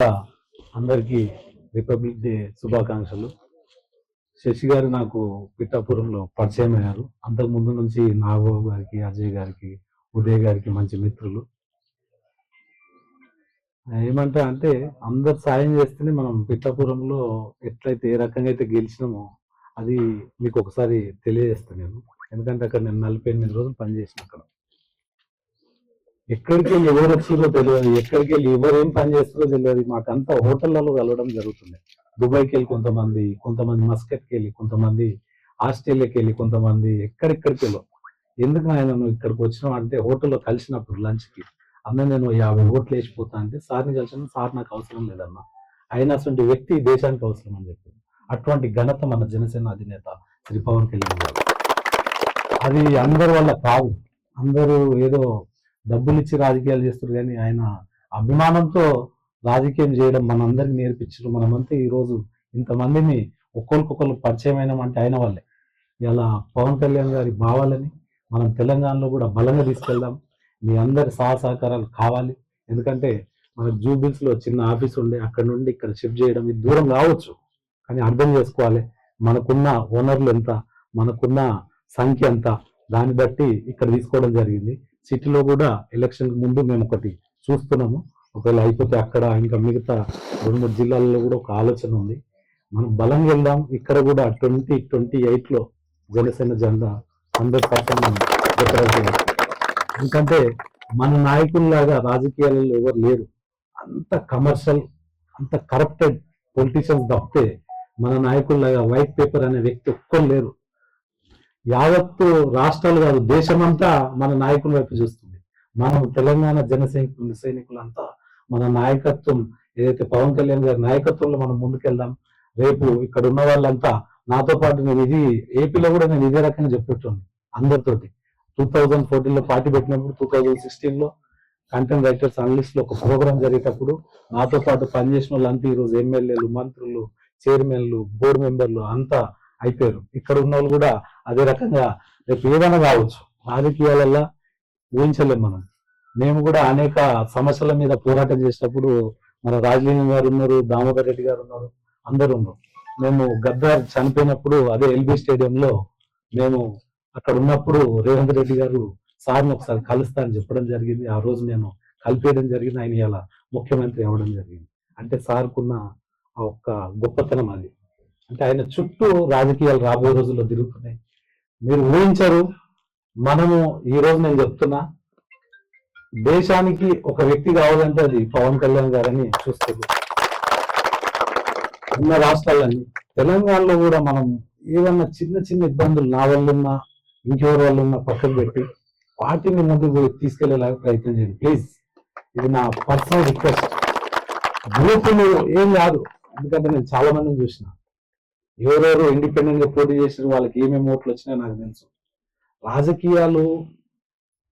అందరికీ republic day శుభాకాంక్షలు. శశి గారు నాకు పిఠాపురంలో పరిచయం అయ్యారు. అంతకు ముందు నుంచి నాగబాబు గారికి, అజయ్ గారికి, ఉదయ్ గారికి మంచి మిత్రులు. ఏమంటా అంటే అందరు సాయం చేస్తేనే మనం పిఠాపురంలో ఎట్లయితే ఏ రకంగా అయితే గెలిచినామో అది మీకు ఒకసారి తెలియజేస్తాను నేను. ఎందుకంటే అక్కడ నేను 48 రోజులు పనిచేసిన అక్కడ. ఎక్కడికి వెళ్ళి ఎవరు వచ్చిందో తెలియదు, ఎక్కడికి వెళ్ళి ఎవరేం పని చేస్తారో తెలియదు. మాకంతా హోటళ్లలో కలవడం జరుగుతుంది. దుబాయ్కి వెళ్ళి కొంతమంది మస్కట్కి వెళ్ళి, కొంతమంది ఆస్ట్రేలియాకి వెళ్ళి, కొంతమంది ఎక్కడికి వెళ్ళో. ఎందుకు ఆయన నువ్వు ఇక్కడికి వచ్చినావు అంటే హోటల్లో కలిసినప్పుడు లంచ్కి అన్న నేను 50 ఓట్లు వేసిపోతా అంటే సార్ని కలిసిన సార్ నాకు అవసరం లేదన్న, ఆయన అటువంటి వ్యక్తి దేశానికి అవసరం అని చెప్పి అటువంటి ఘనత మన జనసేన అధినేత శ్రీ పవన్ కళ్యాణ్ గారు. అది అందరి వల్ల కాదు, అందరూ ఏదో డబ్బులు ఇచ్చి రాజకీయాలు చేస్తారు కానీ ఆయన అభిమానంతో రాజకీయం చేయడం మనందరికి నేర్పించారు. మనమంతా ఈరోజు ఇంతమందిని ఒక్కొక్కరు పరిచయం అయినామంటే ఆయన వాళ్ళే. ఇలా పవన్ కళ్యాణ్ గారి భావాలని మనం తెలంగాణలో కూడా బలంగా తీసుకెళ్దాం. మీ అందరి సహకారాలు కావాలి. ఎందుకంటే మన జూబిల్స్ లో చిన్న ఆఫీస్ ఉండే అక్కడ నుండి ఇక్కడ షిఫ్ట్ చేయడం ఇది దూరం కావచ్చు, కానీ అర్థం చేసుకోవాలి మనకున్న ఓనర్లు ఎంత, మనకున్న సంఖ్య ఎంత, దాన్ని బట్టి ఇక్కడ తీసుకోవడం జరిగింది. సిటీలో కూడా ఎలక్షన్ ముందు మేము ఒకటి చూస్తున్నాము. ఒకవేళ అయిపోతే అక్కడ ఇంకా మిగతా 2-3 జిల్లాల్లో కూడా ఒక ఆలోచన ఉంది. మనం బలంగా వెళ్దాం. ఇక్కడ కూడా 2028లో జనసేన జెండా 100%. ఎందుకంటే మన నాయకుల్లాగా రాజకీయాలలో ఎవరు లేరు. అంత కమర్షియల్, అంత కరప్టెడ్ పొలిటీషియన్స్ తప్పితే మన నాయకుల్లాగా వైట్ పేపర్ అనే వ్యక్తి ఒక్కరు లేరు. యావత్తు రాష్ట్రాలు కాదు దేశమంతా మన నాయకుల వైపు చూస్తుంది. మనం తెలంగాణ సైనికులంతా మన నాయకత్వం ఏదైతే పవన్ కళ్యాణ్ గారి నాయకత్వంలో మనం ముందుకెళ్దాం. రేపు ఇక్కడ ఉన్న వాళ్ళంతా నాతో పాటు నేను ఇది ఏపీలో కూడా నేను ఇదే రకంగా చెప్పేటోని అందరితోటి. 2014లో పార్టీ పెట్టినప్పుడు 2016లో కంటెంట్ రైటర్స్ అనలిస్ట్ లో ఒక ప్రోగ్రామ్ జరిగేటప్పుడు నాతో పాటు పనిచేసిన వాళ్ళంతా ఈరోజు ఎమ్మెల్యేలు, మంత్రులు, చైర్మన్లు, బోర్డు మెంబర్లు అంతా అయిపోయారు. ఇక్కడ ఉన్న వాళ్ళు కూడా అదే రకంగా రేపు ఏదైనా కావచ్చు. రాజకీయాలల్లో ఊహించలేం మనం. మేము కూడా అనేక సమస్యల మీద పోరాటం చేసినప్పుడు మన రాజలింగం గారు ఉన్నారు, దామోదర్ రెడ్డి గారు ఉన్నారు, అందరూ ఉన్నారు. మేము గద్దార్ చనిపోయినప్పుడు అదే ఎల్బీ స్టేడియంలో మేము అక్కడ ఉన్నప్పుడు రేవంత్ రెడ్డి గారు సార్ని ఒకసారి కలుస్తా అని చెప్పడం జరిగింది. ఆ రోజు నేను కలిపేయడం జరిగింది. ఆయన ఇలా ముఖ్యమంత్రి అవ్వడం జరిగింది. అంటే సార్కున్న ఆ ఒక్క గొప్పతనం అది. అంటే ఆయన చుట్టూ రాజకీయాలు రాబోయే రోజుల్లో తిరుగుతున్నాయి. మీరు ఊహించరు. మనము ఈ రోజు నేను చెప్తున్నా, దేశానికి ఒక వ్యక్తి కావాలంటే అది పవన్ కళ్యాణ్ గారని చూస్తుంది. ఉన్న రాష్ట్రాలన్నీ తెలంగాణలో కూడా మనం ఏమన్నా చిన్న ఇబ్బందులు నా వల్ల ఉన్నా ఇంకెవరి వల్ల ఉన్నా పక్కకు పెట్టి పార్టీని ముందుకు తీసుకెళ్లేలాగా ప్రయత్నం చేయండి ప్లీజ్. ఇది నా పర్సనల్ రిక్వెస్ట్. గ్రూపులు ఏం కాదు, ఎందుకంటే నేను చాలా మందిని చూసిన ఎవరెవరు ఇండిపెండెంట్ గా పోటీ చేసిన వాళ్ళకి ఏమేమి ఓట్లు వచ్చినాయో నాకు తెలుసు. రాజకీయాలు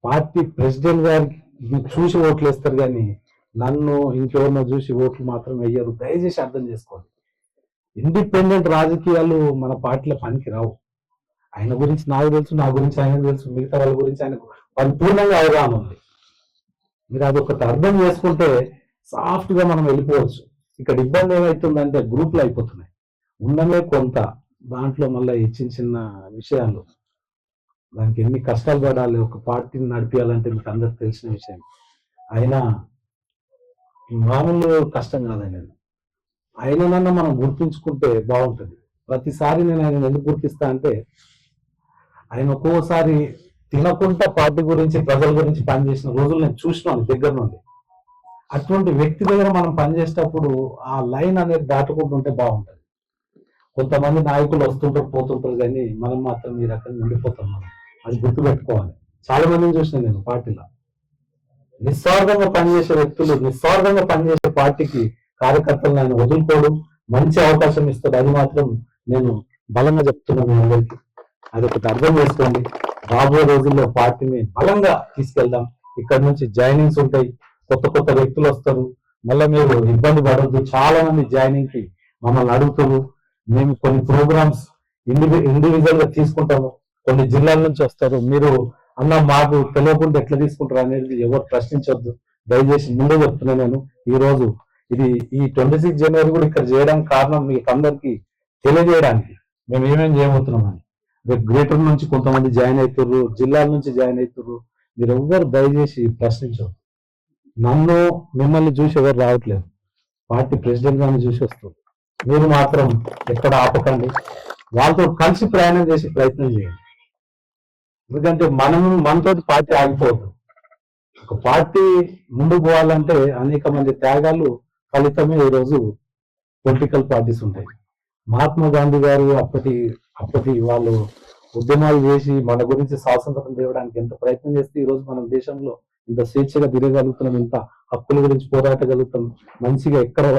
పార్టీ ప్రెసిడెంట్ గారికి చూసి ఓట్లు వేస్తారు కానీ నన్ను ఇంకెవరినో చూసి ఓట్లు మాత్రం వేయరు. దయచేసి అర్థం చేసుకోండి. ఇండిపెండెంట్ రాజకీయాలు మన పార్టీలో పనికి రావు. ఆయన గురించి నాకు తెలుసు, నా గురించి ఆయనకు తెలుసు, మిగతా వాళ్ళ గురించి ఆయనకు పరిపూర్ణంగా అవగాహన ఉంది. మీరు అదొకటి అర్థం చేసుకుంటే సాఫ్ట్ గా మనం వెళ్ళిపోవచ్చు. ఇక్కడ ఇబ్బంది ఏమవుతుందంటే గ్రూపులు అయిపోతున్నాయి. ఉన్నమే కొంత, దాంట్లో మళ్ళీ ఈ చిన్న విషయాలు, దానికి ఎన్ని కష్టాలు పడాలి ఒక పార్టీని నడిపించాలంటే మీకు అందరికి తెలిసిన విషయం. అయినా మామూలు కష్టం కాదండి. ఆయననన్నా మనం గుర్తుంచుకుంటే బాగుంటుంది. ప్రతిసారి నేను ఆయన ఎందుకు గుర్తిస్తా అంటే ఆయన ఒక్కోసారి తినకుండా పార్టీ గురించి, ప్రజల గురించి పనిచేసిన రోజులు నేను చూసినాను దగ్గర నుండి. అటువంటి వ్యక్తి దగ్గర మనం పనిచేసేటప్పుడు ఆ లైన్ అనేది దాటుకుంటుంటే బాగుంటుంది. కొంతమంది నాయకులు వస్తుంటారు పోతుంటారు కానీ మనం మాత్రం ఈ రకంగా ఉండిపోతాం. మనం అది గుర్తుపెట్టుకోవాలి. చాలా మందిని చూసిన నేను పార్టీలో నిస్వార్థంగా పనిచేసే వ్యక్తులు, నిస్వార్థంగా పనిచేసే పార్టీకి కార్యకర్తలను ఆయన వదులుకోవడం, మంచి అవకాశం ఇస్తాడు. అది మాత్రం నేను బలంగా చెప్తున్నాను మీ అందరికీ. అది ఒకటి అర్థం చేసుకోండి. రాబోయే రోజుల్లో పార్టీని బలంగా తీసుకెళ్దాం. ఇక్కడ నుంచి జాయినింగ్స్ ఉంటాయి, కొత్త వ్యక్తులు వస్తారు. మళ్ళీ మీరు ఇబ్బంది పడద్దు. చాలా మంది జాయినింగ్ కి మమ్మల్ని అడుగుతారు. మేము కొన్ని ప్రోగ్రామ్స్ ఇండివిజువల్ గా తీసుకుంటాము. కొన్ని జిల్లాల నుంచి వస్తారు. మీరు అన్న మాకు తెలియకుండా ఎట్లా తీసుకుంటారు అనేది ఎవరు ప్రశ్నించొద్దు. దయచేసి ముందే చెప్తున్నా నేను. ఈ రోజు ఇది ఈ 26 జనవరి కూడా ఇక్కడ చేయడానికి కారణం మీకు అందరికి తెలియజేయడానికి మేము ఏమేమి చేయబోతున్నామని. రేపు గ్రేటర్ నుంచి కొంతమంది జాయిన్ అవుతారు, జిల్లాల నుంచి జాయిన్ అవుతారు. మీరు ఎవ్వరు దయచేసి ప్రశ్నించరు. నన్ను మిమ్మల్ని చూసి ఎవరు రావట్లేదు, పార్టీ ప్రెసిడెంట్ గారిని చూసి వస్తారు. మీరు మాత్రం ఎక్కడ ఆపకండి, వాళ్ళతో కలిసి ప్రయాణం చేసి ప్రయత్నం చేయండి. ఎందుకంటే మనతో పార్టీ ఆగిపోవద్దు. ఒక పార్టీ ముందుకు పోవాలంటే అనేక మంది త్యాగాలు ఫలితమే ఈరోజు పొలిటికల్ పార్టీస్ ఉంటాయి. మహాత్మా గాంధీ గారు అప్పటి వాళ్ళు ఉద్యమాలు చేసి మన గురించి స్వాతంత్రం తేవడానికి ఎంత ప్రయత్నం చేస్తే ఈరోజు మన దేశంలో ఇంత స్వేచ్ఛగా తిరగలుగుతున్నాం, ఇంత హక్కుల గురించి పోరాటగలుగుతాం, మంచిగా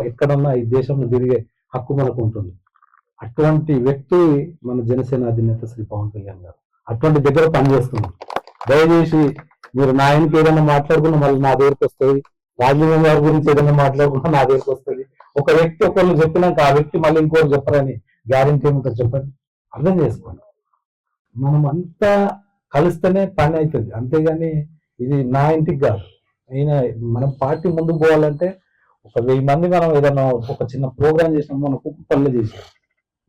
ఎక్కడన్నా ఈ దేశంలో తిరిగే హక్కు మనకు ఉంటుంది. అటువంటి వ్యక్తి మన జనసేన అధినేత శ్రీ పవన్ కళ్యాణ్ గారు. అటువంటి దగ్గర పనిచేస్తుంది. దయచేసి మీరు నా ఆయనకి ఏదైనా మాట్లాడుకున్నా మళ్ళీ నా దగ్గరికి వస్తుంది, రాజీవ్ గారి గురించి ఏదైనా మాట్లాడుకున్నా నా దగ్గరికి వస్తుంది. ఒక వ్యక్తి ఒకళ్ళు చెప్పినాక ఆ వ్యక్తి మళ్ళీ ఇంకోటి చెప్పరని గ్యారెంటీ ఏమిటో చెప్పండి. అర్థం చేసుకోండి. మనం అంతా కలిస్తేనే పని అవుతుంది, అంతేగాని ఇది నా ఇంటికి కాదు. మనం పార్టీ ముందుకు పోవాలంటే ఒక 1000 మంది మనం ఏదైనా ఒక చిన్న ప్రోగ్రామ్ చేసినాం. మన కుక్కపల్లి చేశారు,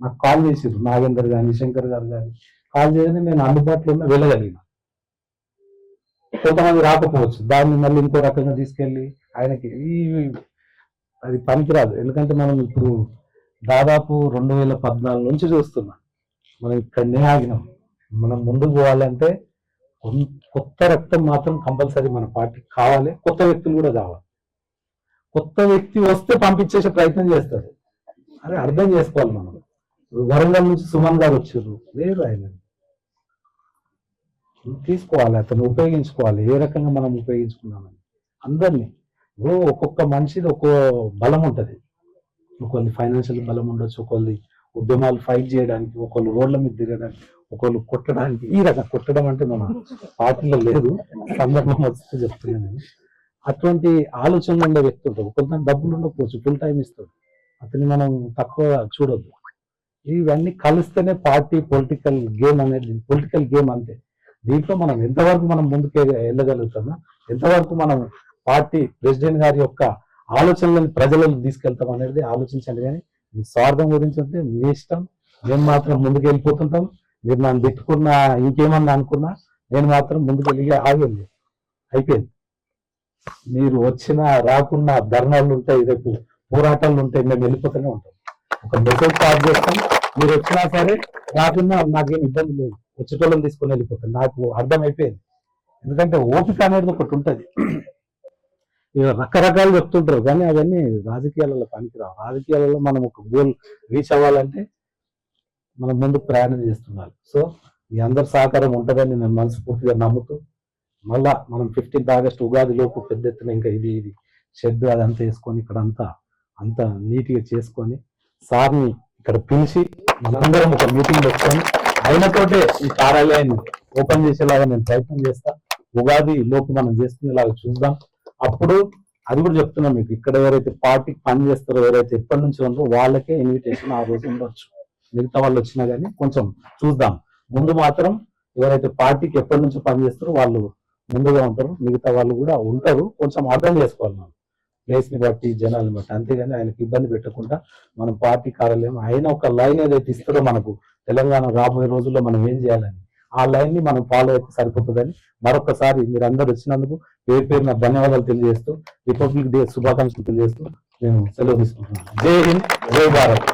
నాకు కాల్ చేసారు నాగేందర్ గాని శంకర్ గారు కానీ కాల్ చేయగానే నేను అందుబాటులో ఉన్న వెళ్ళగలిగిన. కొంతమంది రాకపోవచ్చు, దాన్ని మళ్ళీ ఇంకో రకంగా తీసుకెళ్ళి ఆయనకి అది పనికిరాదు. ఎందుకంటే మనం ఇప్పుడు దాదాపు 2014 నుంచి చూస్తున్నాం, మనం ఇక్కడనే ఆగినాం. మనం ముందుకు పోవాలంటే కొత్త రక్తం మాత్రం కంపల్సరీ మన పార్టీకి కావాలి, కొత్త వ్యక్తులు కూడా కావాలి. కొత్త వ్యక్తి వస్తే పంపించేసే ప్రయత్నం చేస్తారు, అది అర్థం చేసుకోవాలి. మనం వరంగల్ నుంచి సుమన్ గారు వచ్చారు, వేరు ఆయన తీసుకోవాలి, అతను ఉపయోగించుకోవాలి. ఏ రకంగా మనం ఉపయోగించుకున్నామని అందరినీ. ఒక్కొక్క మనిషిది ఒక్కో బలం ఉంటుంది. ఒకళ్ళు ఫైనాన్షియల్ బలం ఉండొచ్చు, ఒకళ్ళు ఉద్యమాలు ఫైట్ చేయడానికి, ఒకళ్ళు రోడ్ల మీద తిరగడానికి, ఒకళ్ళు కొట్టడానికి. ఈ రకం కొట్టడం అంటే మన పార్టీలో లేదు, సందర్భం వస్తే చెప్తున్నాను నేను. అటువంటి ఆలోచనలు ఉండే వ్యక్తి ఉంటాడు. కొంత డబ్బులు ఉండకపోవచ్చు, ఫుల్ టైం ఇస్తాడు, అతన్ని మనం తక్కువ చూడొద్దు. ఇవన్నీ కలిస్తేనే పార్టీ పొలిటికల్ గేమ్ అనేది, పొలిటికల్ గేమ్ అంతే. దీంట్లో మనం ఎంతవరకు మనం ముందుకు వెళ్ళగలుగుతామో, ఎంతవరకు మనం పార్టీ ప్రెసిడెంట్ గారి యొక్క ఆలోచనలను ప్రజలకు తీసుకెళ్తాం అనేది ఆలోచించండి. కానీ మీ స్వార్థం గురించి అంటే మీ ఇష్టం. మేము మాత్రం ముందుకు వెళ్ళిపోతుంటాం. మీరు నన్ను తిట్టుకున్నా ఇంకేమన్నా అనుకున్నా నేను మాత్రం ముందుకు వెళ్ళి ఆగండి, అయిపోయింది. మీరు వచ్చినా రాకున్నా ధర్నాలు ఉంటాయి, రేపు పోరాటాలు ఉంటాయి, మేము వెళ్ళిపోతూనే ఉంటాం. ఒక మెసేజ్ పాస్ చేస్తాం, మీరు వచ్చినా సరే రాకున్నా నాకేం ఇబ్బంది లేదు, వచ్చేటోళ్ళని తీసుకొని వెళ్ళిపోతాం. నాకు అర్థం అయిపోయింది. ఎందుకంటే ఓపిక అనేది ఒకటి ఉంటుంది. రకరకాలు చెప్తుంటారు కానీ అవన్నీ రాజకీయాలలో పనికిరావు. రాజకీయాలలో మనం ఒక గోల్ రీచ్ అవ్వాలంటే మనం ముందుకు ప్రయాణం చేస్తున్నారు. సో మీ అందరి సహకారం ఉంటుందని నేను మనస్ఫూర్తిగా నమ్ముతూ, మళ్ళా మనం 15th ఆగస్టు ఉగాది లోపు పెద్ద ఎత్తున ఇంకా ఇది షెడ్ అదంతా వేసుకొని ఇక్కడ అంతా నీట్గా చేసుకొని సార్ని ఇక్కడ పిలిచి మనందరం ఒక మీటింగ్ పెట్టుకొని ఆయనతోటే ఈ కార్యాలయాన్ని ఓపెన్ చేసేలాగా నేను ప్రయత్నం చేస్తా. ఉగాది లోపు మనం చేసుకునేలాగా చూద్దాం. అప్పుడు అది కూడా చెప్తున్నాం మీకు, ఇక్కడ ఎవరైతే పార్టీకి పని చేస్తారో, ఎవరైతే ఎప్పటి నుంచి ఉన్నారో వాళ్ళకే ఇన్విటేషన్ ఆ రోజు ఉండొచ్చు. మిగతా వాళ్ళు వచ్చినా కానీ కొంచెం చూద్దాం. ముందు మాత్రం ఎవరైతే పార్టీకి ఎప్పటి నుంచో పని చేస్తారో వాళ్ళు ముందుగా ఉంటారు, మిగతా వాళ్ళు కూడా ఉంటారు. కొంచెం అర్థం చేసుకోవాలి మనం, ప్లేస్ ని బట్టి జనాలను బట్టి. అంతేగాని ఆయనకి ఇబ్బంది పెట్టకుండా మనం పార్టీ కార్యాలయం ఆయన ఒక లైన్ ఏదైతే ఇస్తారో మనకు తెలంగాణ రాబోయే రోజుల్లో మనం ఏం చేయాలని, ఆ లైన్ ని మనం ఫాలో అయితే సరిపోతుందని మరొకసారి మీరు అందరు వచ్చినందుకు పేరున ధన్యవాదాలు తెలియజేస్తూ, రిపబ్లిక్ డే శుభాకాంక్షలు తెలియజేస్తూ నేను సెలవు తీసుకుంటున్నాను. జై హింద్, జై భారత్.